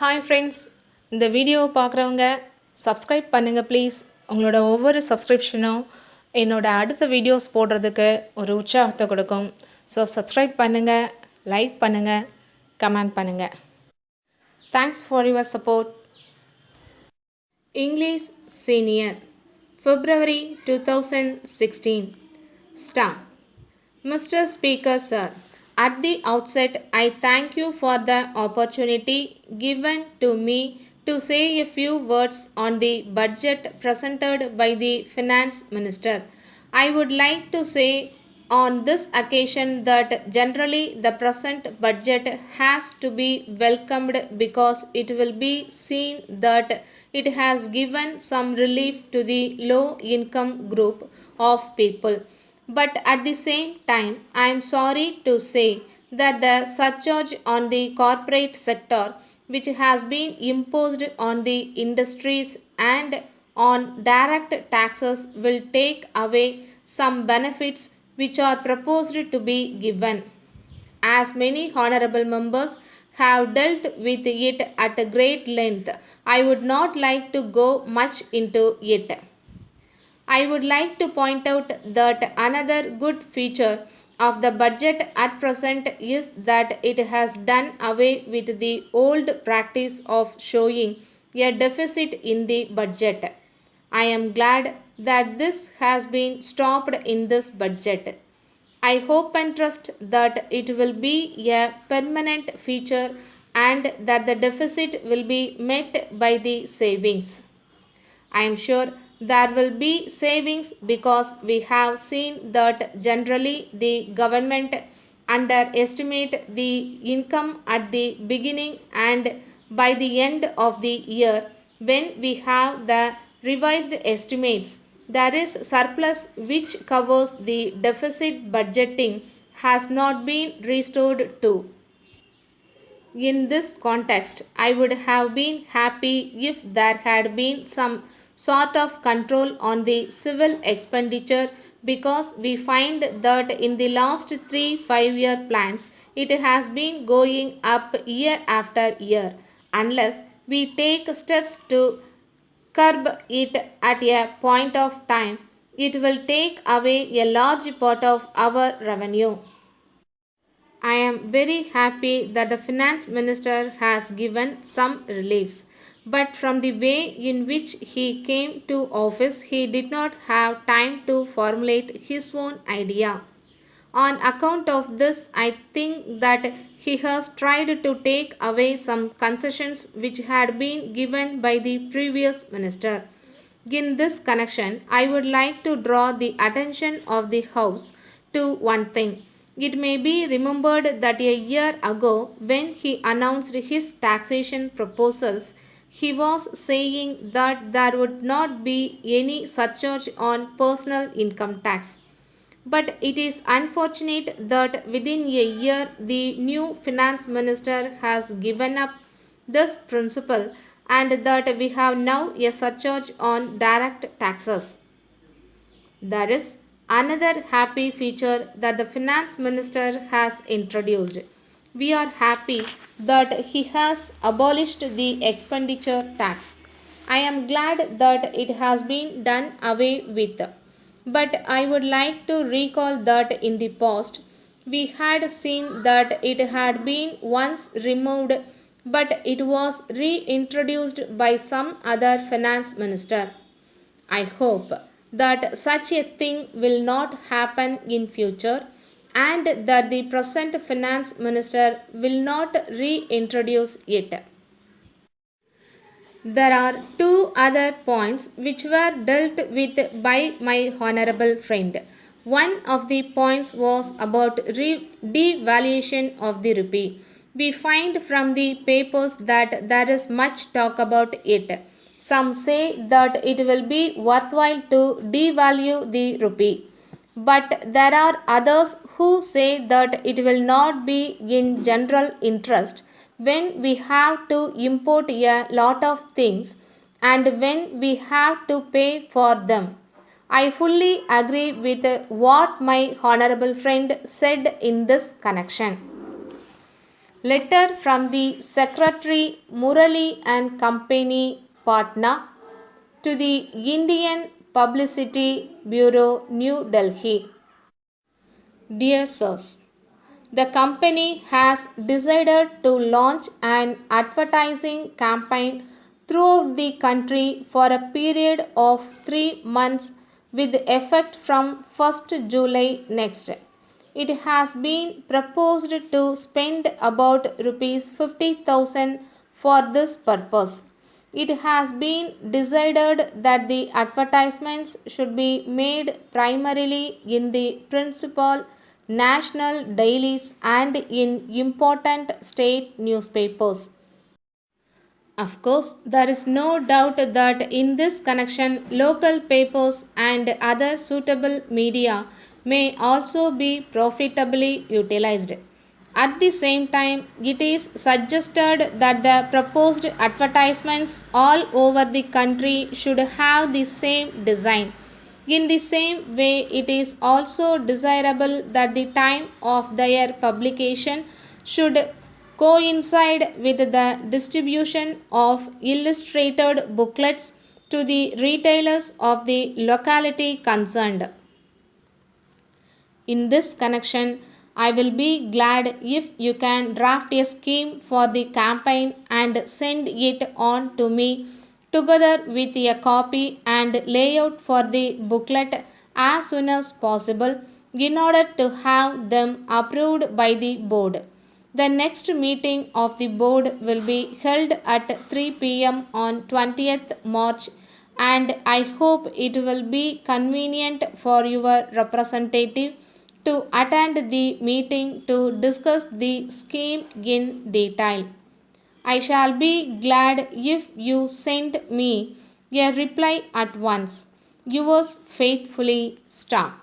Hi friends, இந்த வீடியோவை பார்க்குறவங்க சப்ஸ்கிரைப் பண்ணுங்கள் ப்ளீஸ். உங்களோட ஒவ்வொரு சப்ஸ்கிரிப்ஷனும் என்னோடய அடுத்த வீடியோஸ் போடுறதுக்கு ஒரு உற்சாகத்தை கொடுக்கும். ஸோ சப்ஸ்கிரைப் பண்ணுங்கள், லைக் பண்ணுங்கள், கமெண்ட் பண்ணுங்கள். Thanks for your support. English senior February 2016. Star. Mr. Speaker Sir, at the outset I thank you for the opportunity given to me to say a few words on the budget presented by the Finance Minister. I would like to say on this occasion that generally the present budget has to be welcomed because it will be seen that it has given some relief to the low income group of people. But at the same time, I am sorry to say that the surcharge on the corporate sector, which has been imposed on the industries and on direct taxes, will take away some benefits which are proposed to be given. As many honorable members have dealt with it at a great length, I would not like to go much into it. I would like to point out that another good feature of the budget at present is that it has done away with the old practice of showing a deficit in the budget. I am glad that this has been stopped in this budget. I hope and trust that it will be a permanent feature and that the deficit will be met by the savings. I am sure there will be savings because we have seen that generally the government underestimate the income at the beginning, and by the end of the year when we have the revised estimates there is surplus which covers the deficit. Budgeting has not been restored to. In this context, I would have been happy if there had been some sort of control on the civil expenditure, because we find that in the last 3 5-year plans it has been going up year after year. Unless we take steps to curb it at a point of time, it will take away a large part of our revenue. I am very happy that the finance minister has given some reliefs, but from the way in which he came to office, he did not have time to formulate his own idea. On account of this, I think that he has tried to take away some concessions which had been given by the previous minister. In this connection, I would like to draw the attention of the House to one thing. It may be remembered that a year ago, when he announced his taxation proposals, he was saying that there would not be any surcharge on personal income tax. But it is unfortunate that within a year the new finance minister has given up this principle and that we have now a surcharge on direct taxes. There is another happy feature that the finance minister has introduced. We are happy that he has abolished the expenditure tax. I am glad that it has been done away with. But I would like to recall that in the past we had seen that it had been once removed, but it was reintroduced by some other finance minister. I hope that such a thing will not happen in future and that the present finance minister will not reintroduce it. There are two other points which were dealt with by my honorable friend. One of the points was about devaluation of the rupee. We find from the papers that there is much talk about it. Some say that it will be worthwhile to devalue the rupee, but there are others who say that it will not be in general interest when we have to import a lot of things and when we have to pay for them. I fully agree with what my honorable friend said in this connection. Letter from the Secretary Murali and Company Patna to the Indian Publicity Bureau, New Delhi. Dear Sirs, the company has decided to launch an advertising campaign throughout the country for a period of 3 months with effect from 1st July next. It has been proposed to spend about rupees 50,000 for this purpose. It has been decided that the advertisements should be made primarily in the principal national dailies and in important state newspapers. Of course, there is no doubt that in this connection, local papers and other suitable media may also be profitably utilized. At the same time, it is suggested that the proposed advertisements all over the country should have the same design. In the same way, it is also desirable that the time of their publication should coincide with the distribution of illustrated booklets to the retailers of the locality concerned. In this connection, I will be glad if you can draft a scheme for the campaign and send it on to me together with a copy and layout for the booklet as soon as possible in order to have them approved by the board. The next meeting of the board will be held at 3 p.m. on 20th March, and I hope it will be convenient for your representative to attend the meeting to discuss the scheme in detail. I shall be glad if you send me a reply at once. Yours faithfully, Star.